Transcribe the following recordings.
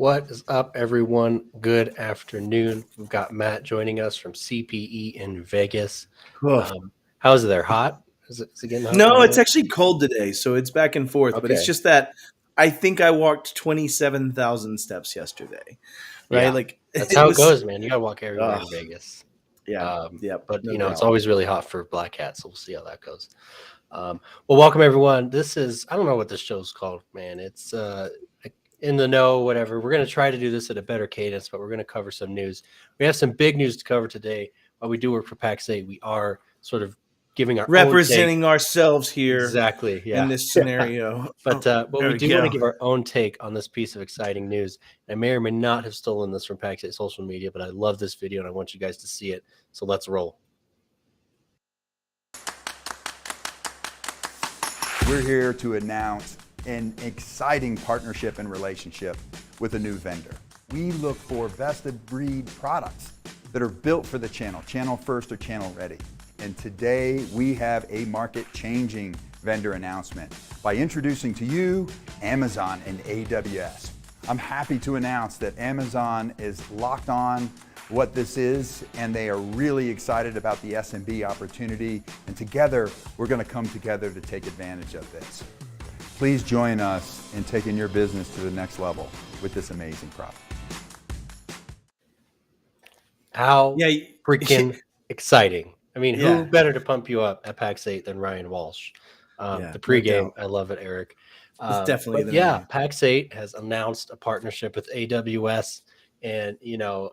What is up, everyone? Good afternoon. We've got Matt joining us from CPE in Vegas. Oh. How's it there? Hot? Is it getting hot? No, it's actually cold today, so it's back and forth. But it's Okay. just that I think I walked 27,000 steps yesterday, right? Yeah, Like it that's how it was. goes, man. You gotta walk everywhere Oh, in Vegas. yeah, yep, But no it's doubt. always really hot for Black Hat, so we'll see how that goes. Well, welcome everyone. This is I don't know what this show's called, man. It's in the know, whatever. We're gonna try to do this at a better cadence, but we're gonna cover some news. We have some big news to cover today. While we do work for Pax8, we are sort of giving our own take. Representing ourselves here Exactly, in yeah. this scenario. But There we we do want to go. give our own take on this piece of exciting news. I may or may not have stolen this from Pax8 social media, but I love this video and I want you guys to see it. So let's roll. We're here to announce an exciting partnership and relationship with a new vendor. We look for best-of-breed products that are built for the channel first or channel ready. And today we have a market-changing vendor announcement by introducing to you Amazon and AWS. I'm happy to announce that Amazon is locked on what this is, and they are really excited about the SMB opportunity, and together we're going to come together to take advantage of this. Please join us in taking your business to the next level with this amazing product. How Yeah, freaking exciting. I mean, who yeah, better to pump you up at Pax8 than Ryan Walsh? yeah, The no pregame, doubt. I love it, Eric. It's definitely But the yeah, name. Pax8 has announced a partnership with AWS. And,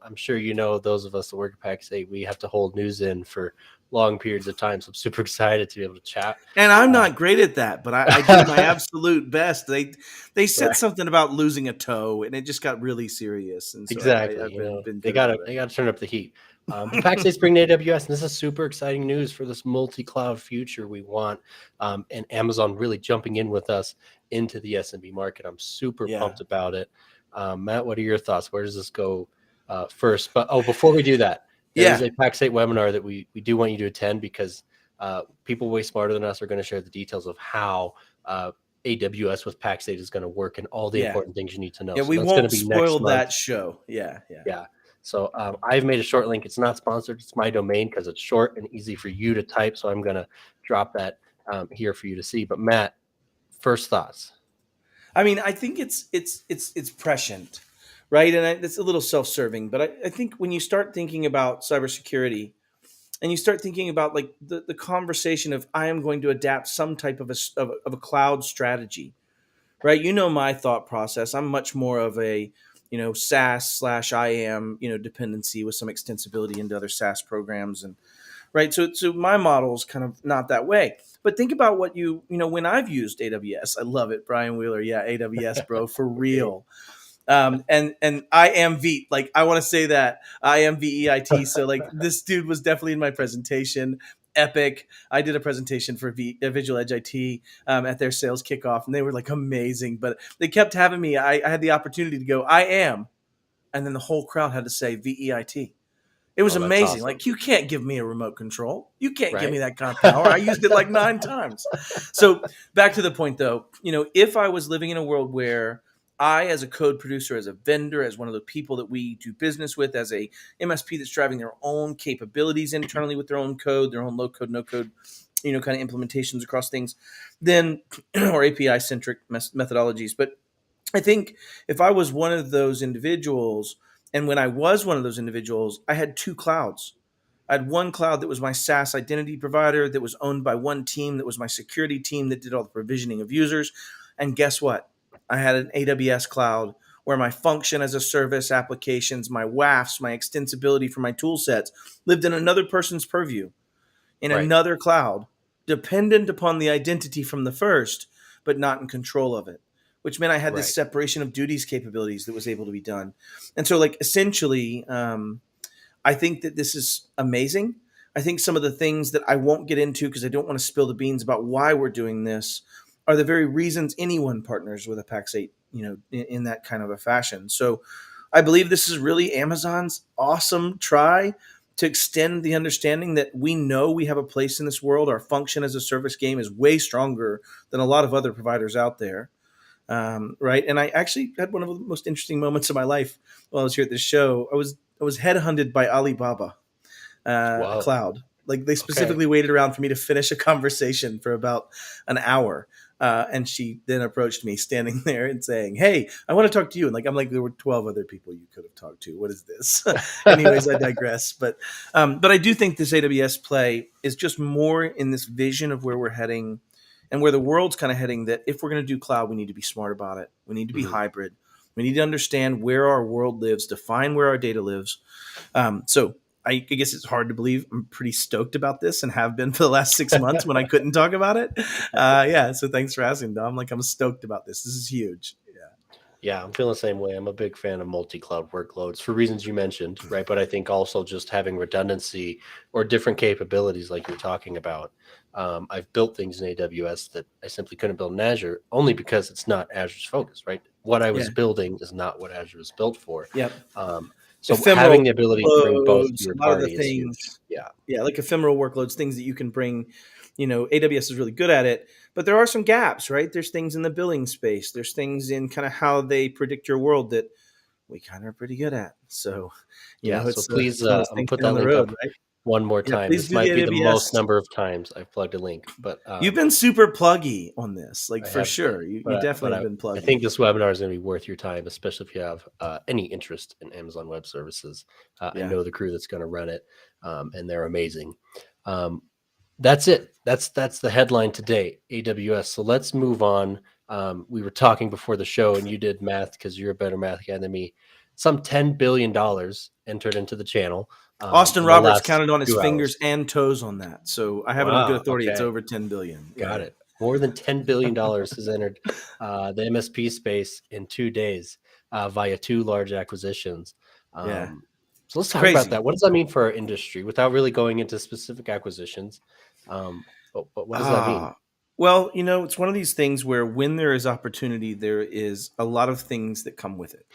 I'm sure those of us that work at Pax8, we have to hold news in for long periods of time. So I'm super excited to be able to chat. And I'm not great at that, but I did my absolute best. They said Right. something about losing a toe, and it just got really serious. And so Exactly. I've been They good gotta about they gotta turn up the heat. But Pax8's bringing AWS, and this is super exciting news for this multi-cloud future we want. And Amazon really jumping in with us into the SMB market. I'm super Yeah. pumped about it. Matt, what are your thoughts? Where does this go first? But before we do that, there is Yeah. a Pax8 webinar that we do want you to attend because people way smarter than us are going to share the details of how AWS with Pax8 is going to work and all the Yeah. important things you need to know. Yeah. So We that's going to won't be next spoil month. that show. Yeah. Yeah. Yeah. So I've made a short link. It's not sponsored. It's my domain because it's short and easy for you to type. So I'm going to drop that here for you to see. But Matt, first thoughts. I mean, I think it's prescient, right? And it's a little self-serving, but I think when you start thinking about cybersecurity and you start thinking about like the conversation of I am going to adapt some type of a cloud strategy, right? You know my thought process. I'm much more of a SaaS slash IAM dependency with some extensibility into other SaaS programs and right. So my model is kind of not that way. But think about what when I've used AWS, I love it. Brian Wheeler, yeah, AWS, bro, for real. And I am V. Like I want to say that I am VEIT. So like this dude was definitely in my presentation. Epic. I did a presentation for Visual Edge IT at their sales kickoff, and they were like amazing. But they kept having me. I had the opportunity to go. I am, and then the whole crowd had to say VEIT. It was Oh, that's amazing. awesome. Like you can't give me a remote control. You can't give Right. me that kind of power. I used it like 9 times. So back to the point though, if I was living in a world where I, as a code producer, as a vendor, as one of the people that we do business with, as a MSP that's driving their own capabilities internally with their own code, their own low code, no code, kind of implementations across things, then or API centric methodologies. But I think if I was one of those individuals, and when I was one of those individuals, I had 2 clouds. I had one cloud that was my SaaS identity provider that was owned by one team that was my security team that did all the provisioning of users. And guess what? I had an AWS cloud where my function as a service applications, my WAFs, my extensibility for my tool sets lived in another person's purview in Right. another cloud, dependent upon the identity from the first, but not in control of it, which meant I had this Right. separation of duties capabilities that was able to be done. And so like essentially, I think that this is amazing. I think some of the things that I won't get into because I don't want to spill the beans about why we're doing this are the very reasons anyone partners with a Pax8, in that kind of a fashion. So I believe this is really Amazon's awesome try to extend the understanding that we know we have a place in this world. Our function as a service game is way stronger than a lot of other providers out there. Right. And I actually had one of the most interesting moments of my life while I was here at this show. I was headhunted by Alibaba Wow. Cloud. Like they Okay. specifically waited around for me to finish a conversation for about an hour. And she then approached me standing there and saying, "Hey, I want to talk to you." And like, I'm like, there were 12 other people you could have talked to. What is this? Anyways, I digress. But I do think this AWS play is just more in this vision of where we're heading and where the world's kind of heading, that if we're going to do cloud, we need to be smart about it. We need to be Mhm. hybrid. We need to understand where our world lives, define where our data lives. So I guess it's hard to believe I'm pretty stoked about this and have been for the last 6 months when I couldn't talk about it. Yeah. So thanks for asking, Dom. Like I'm stoked about this. This is huge. Yeah. Yeah, I'm feeling the same way. I'm a big fan of multi-cloud workloads for reasons you mentioned, right? But I think also just having redundancy or different capabilities like you're talking about. I've built things in AWS that I simply couldn't build in Azure only because it's not Azure's focus, right? What I was Yeah. building is not what Azure was built for. Yep. So Ephemeral having the ability to bring both to workloads, your a lot of the party is huge. things. Yeah. Yeah, like ephemeral workloads, things that you can bring. AWS is really good at it, but there are some gaps, right? There's things in the billing space. There's things in kind of how they predict your world that we kind of are pretty good at. So, Yeah. So please, it's one of those I'm gonna things put down that the link road, up right? one more Yeah, time. please This do the might be the most AWS. number of times I've plugged a link, but You've been super pluggy on this, like I for have been, sure. You but definitely have been I pluggy. think this webinar is going to be worth your time, especially if you have any interest in Amazon Web Services. I Yeah. know the crew that's going to run it, and they're amazing. Um, that's it. That's the headline today, AWS. So let's move on. We were talking before the show, and you did math because you're a better math guy than me. Some $10 billion entered into the channel Austin in the Roberts last counted on his 2 hours. fingers and toes on that. So I have it on good Wow. authority. It's Okay. over 10 billion. Got Yeah. it. More than $10 billion has entered the MSP space in 2 days via two large acquisitions. Yeah. So let's It's talk about crazy. that. What does that mean for our industry without really going into specific acquisitions? But what does that mean? Well, it's one of these things where when there is opportunity, there is a lot of things that come with it.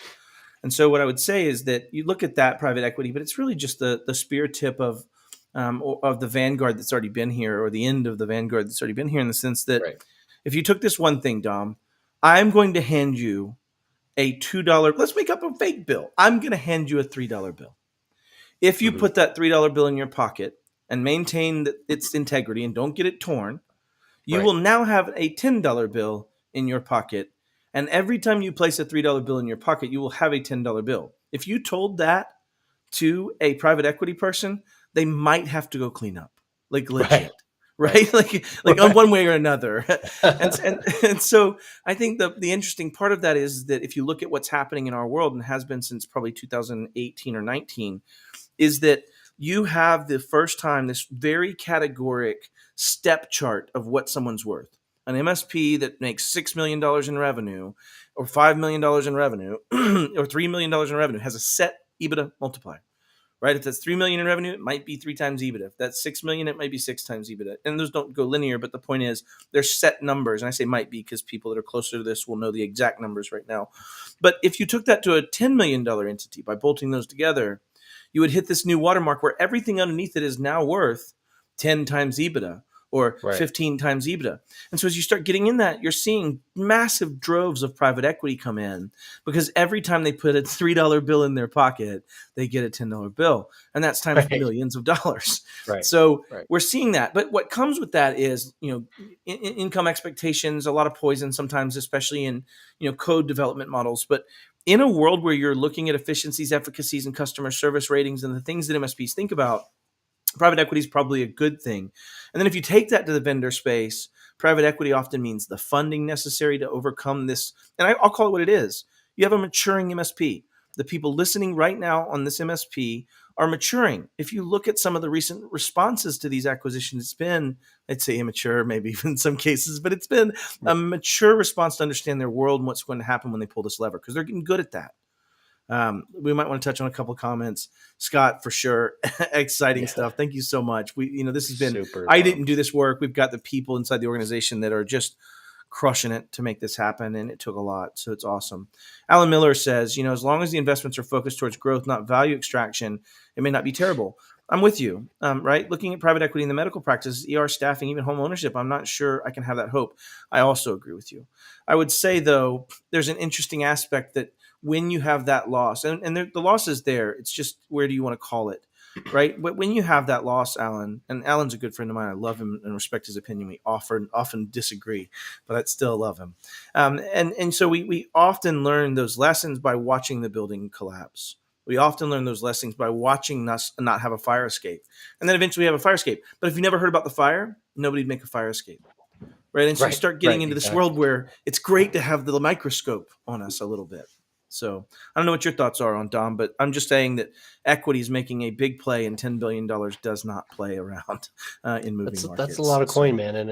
And so what I would say is that you look at that private equity, but it's really just the spear tip of the vanguard that's already been here, or the end of the vanguard that's already been here, in the sense that Right. if you took this one thing, Dom, I'm going to hand you a $2. Let's make up a fake bill. I'm going to hand you a $3 bill. If you Hmm. put that $3 bill in your pocket and maintain its integrity and don't get it torn, you Right. will now have a $10 bill in your pocket. And every time you place a $3 bill in your pocket, you will have a $10 bill. If you told that to a private equity person, they might have to go clean up, like Right. legit, Right. right? Like on one way or another. And so I think the interesting part of that is that if you look at what's happening in our world, and has been since probably 2018 or 19, is that you have the first time this very categoric step chart of what someone's worth. An MSP that makes $6 million in revenue, or $5 million in revenue, or $3 million in revenue has a set EBITDA multiplier, right? If that's $3 million in revenue, it might be 3 times EBITDA. If that's $6 million, it might be 6 times EBITDA. And those don't go linear, but the point is they're set numbers. And I say might be because people that are closer to this will know the exact numbers right now. But if you took that to a $10 million entity by bolting those together, you would hit this new watermark where everything underneath it is now worth 10 times EBITDA or Right. 15 times EBITDA. And so as you start getting in that, you're seeing massive droves of private equity come in, because every time they put a $3 bill in their pocket, they get a $10 bill. And that's times Right. millions of dollars. Right. So Right. we're seeing that. But what comes with that is, income expectations, a lot of poison sometimes, especially in, code development models. But in a world where you're looking at efficiencies, efficacies, and customer service ratings and the things that MSPs think about, private equity is probably a good thing. And then if you take that to the vendor space, private equity often means the funding necessary to overcome this. And I'll call it what it is. You have a maturing MSP. The people listening right now on this MSP are maturing. If you look at some of the recent responses to these acquisitions, it's been, I'd say immature, maybe even in some cases, but it's been a mature response to understand their world and what's going to happen when they pull this lever, because they're getting good at that. We might want to touch on a couple of comments. Scott, for sure. Exciting Yeah. stuff. Thank you so much. This has been, Super I pumped. didn't do this work. We've got the people inside the organization that are just crushing it to make this happen, and it took a lot. So it's awesome. Alan Miller says, as long as the investments are focused towards growth, not value extraction, it may not be terrible. I'm with you, right? Looking at private equity in the medical practice, ER staffing, even home ownership, I'm not sure I can have that hope. I also agree with you. I would say, though, there's an interesting aspect that when you have that loss, and the loss is there, it's just where do you want to call it, right? But when you have that loss, Alan, and Alan's a good friend of mine, I love him and respect his opinion. We often disagree, but I still love him. And so we often learn those lessons by watching the building collapse. We often learn those lessons by watching us not have a fire escape. And then eventually we have a fire escape. But if you never heard about the fire, nobody'd make a fire escape. Right. And so you start getting into this world where it's great to have the microscope on us a little bit. So I don't know what your thoughts are on Dom, but I'm just saying that equity is making a big play, and $10 billion does not play around in moving markets. That's a lot of coin, man. And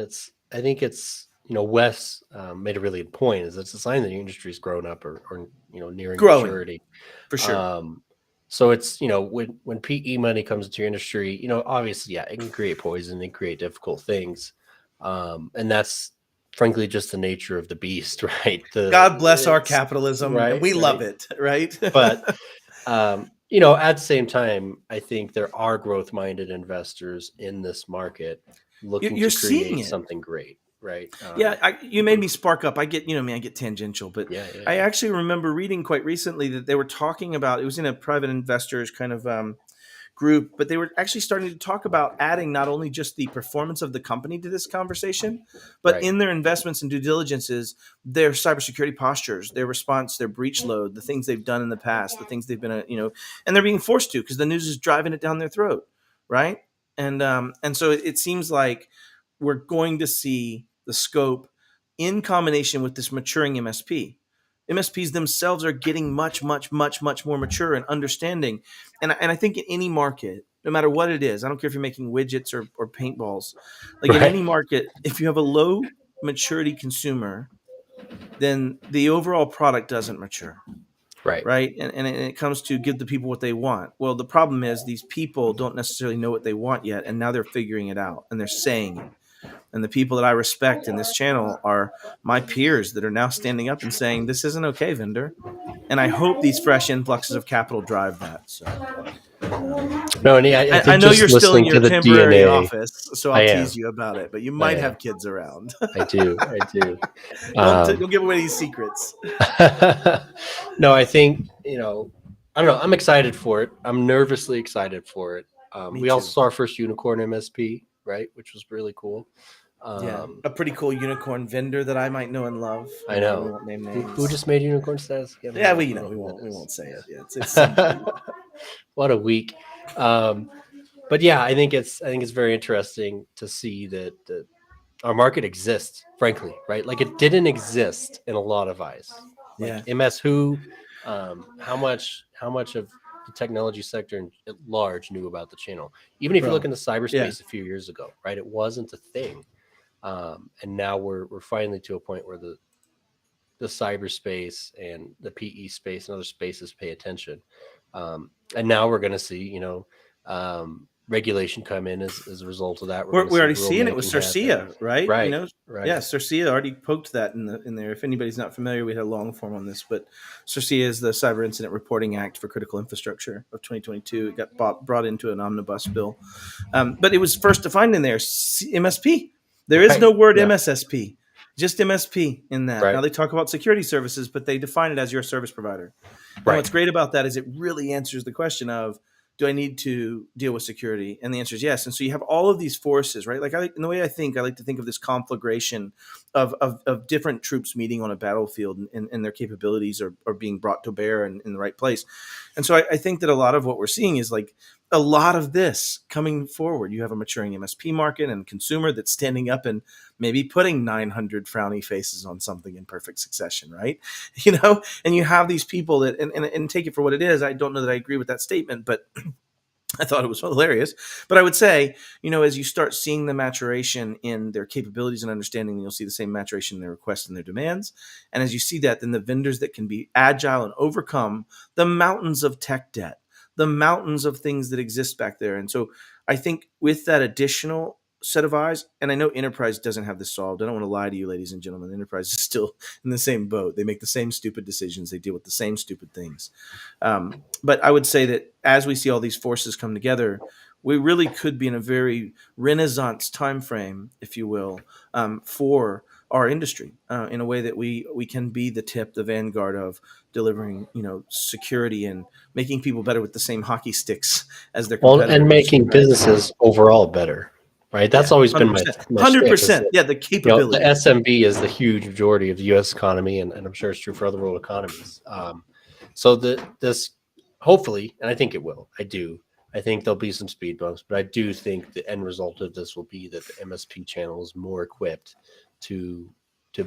I think it's, Wes made a really good point, is it's a sign that the industry's grown up or nearing maturity. For sure. So it's, when PE money comes into your industry, obviously, yeah, it can create poison and create difficult things. And that's frankly just the nature of the beast, right? God bless our capitalism, right? And we love it, right? But at the same time, I think there are growth-minded investors in this market looking to create something great, right? You made me spark up. I get, I get tangential, but I actually remember reading quite recently that they were talking about, it was in a private investors kind of group, but they were actually starting to talk about adding not only just the performance of the company to this conversation, but in their investments and due diligences, their cybersecurity postures, their response, their breach load, the things they've done in the past, the things they've been, and they're being forced to because the news is driving it down their throat, right? And so it seems like we're going to see the scope in combination with this maturing MSP. MSPs themselves are getting much, much, much, much more mature and understanding. And I think in any market, no matter what it is, I don't care if you're making widgets or paintballs, like in any market, if you have a low maturity consumer, then the overall product doesn't mature. Right. And it comes to give the people what they want. Well, the problem is these people don't necessarily know what they want yet. And now they're figuring it out and they're saying it. And the people that I respect in this channel are my peers that are now standing up and saying, this isn't okay, vendor. And I hope these fresh influxes of capital drive that. So, I know you're still in your temporary office, so I'll tease you about it, but you might have kids around. I do. Don't give away these secrets. No, I think, I don't know. I'm excited for it. I'm nervously excited for it. We also saw our first unicorn MSP, right? Which was really cool. A pretty cool unicorn vendor that I might know and love. I know. We won't name names. Who just made unicorn status? We won't say it. It's what a week. But yeah, I think it's very interesting to see that our market exists, frankly, right? Like it didn't exist in a lot of eyes. Like MS Who, how much of the technology sector at large knew about the channel. Even if you look in the cyberspace a few years ago, right? It wasn't a thing. And now we're finally to a point where the cyberspace and the PE space and other spaces pay attention. And now we're going to see, regulation come in as a result of that. We're already seeing it with CERCIA, right? Right. Yeah, CERCIA already poked that in there. If anybody's not familiar, we had a long form on this, but CERCIA is the Cyber Incident Reporting Act for Critical Infrastructure of 2022. It got brought into an omnibus bill, but it was first defined in there, MSP. There is no word MSSP, just MSP in that. Now they talk about security services, but they define it as your service provider. And what's great about that is it really answers the question of, do I need to deal with security? And the answer is yes. And so you have all of these forces, right? Like in the way I like to think of this conflagration of different troops meeting on a battlefield and their capabilities are being brought to bear in the right place. And so I think that a lot of what we're seeing is like a lot of this coming forward. You have a maturing MSP market and consumer that's standing up and maybe putting 900 frowny faces on something in perfect succession, right? And you have these people that, and take it for what it is. I don't know that I agree with that statement, but I thought it was hilarious. But I would say, as you start seeing the maturation in their capabilities and understanding, you'll see the same maturation in their requests and their demands. And as you see that, then the vendors that can be agile and overcome the mountains of tech debt, the mountains of things that exist back there. And so I think with that additional set of eyes. And I know enterprise doesn't have this solved. I don't want to lie to you, ladies and gentlemen. Enterprise is still in the same boat. They make the same stupid decisions. They deal with the same stupid things. But I would say that as we see all these forces come together, we really could be in a very Renaissance time frame, if you will, for our industry in a way that we can be the tip, the vanguard of delivering, security and making people better with the same hockey sticks as their Well, competitors. and making right? businesses overall better, right? That's always been my 100%. shtick, is that, Yeah, the the capability. SMB is the huge majority of the U.S. economy, and I'm sure it's true for other world economies. So this hopefully, and I think it will. I think there'll be some speed bumps, but I do think the end result of this will be that the MSP channel is more equipped to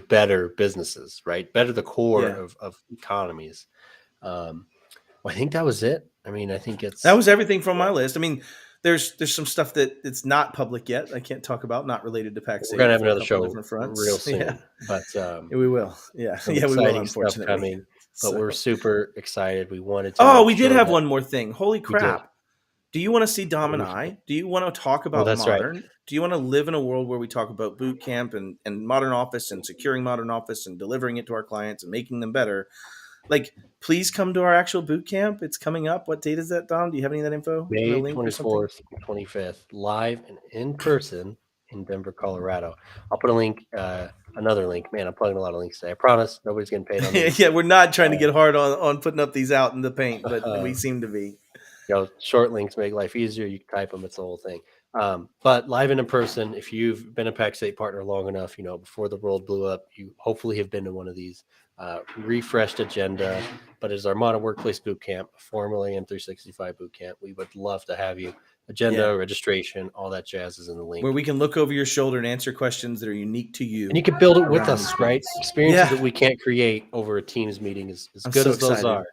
better businesses, right? Better the core Yeah. of economies. Well, I think that was it. I mean, I think That was everything from my list. I mean, there's some stuff that it's not public yet. I can't talk about, not related to Pax8. we're gonna have for a another couple of show different fronts. real soon, Yeah, but we will. Yeah, some yeah, we will. exciting stuff Unfortunately, coming. But So- we're super excited. We wanted to. Oh, make we did sure have that one more thing. Holy did. crap! Do you want to see Dom and What do we I? Do you want to talk about that's right. modern? Do you want to live in a world where we talk about boot camp and modern office and securing modern office and delivering it to our clients and making them better? Like, please come to our actual boot camp. It's coming up. What date is that, Dom? Do you have any of that info? May A link or something? 24th, 25th, live and in person in Denver, Colorado. I'll put a link, another link. Man, I'm plugging a lot of links today. I promise nobody's getting paid on these. Yeah, we're not trying to get hard on putting up these out in the paint, but we seem to be. Short links make life easier. You can type them. It's the whole thing. But live and in person, if you've been a Pax8 partner long enough, before the world blew up, you hopefully have been to one of these. Refreshed agenda, but it's our Modern Workplace Boot Camp, formerly M365 Boot Camp. We would love to have you. Agenda, registration, all that jazz is in the link. Where we can look over your shoulder and answer questions that are unique to you. And you can build it with around us, these right? things. Experiences Yeah. that we can't create over a Teams meeting, as I'm good so as those excited.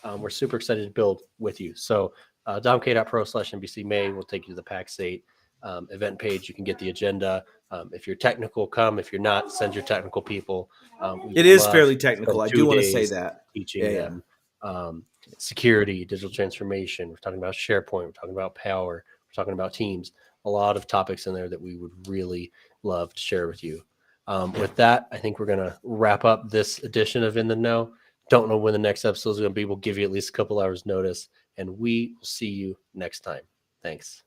are. We're super excited to build with you. So domk.pro/NBC May will take you to the Pax8 event page. You can get the agenda. If you're technical, come. If you're not, send your technical people. It is fairly technical. I do want to say that. Teaching Yeah, them security, digital transformation. We're talking about SharePoint. We're talking about Power. We're talking about Teams. A lot of topics in there that we would really love to share with you. With that, I think we're going to wrap up this edition of In the Know. Don't know when the next episode is going to be. We'll give you at least a couple hours notice, and we will see you next time. Thanks.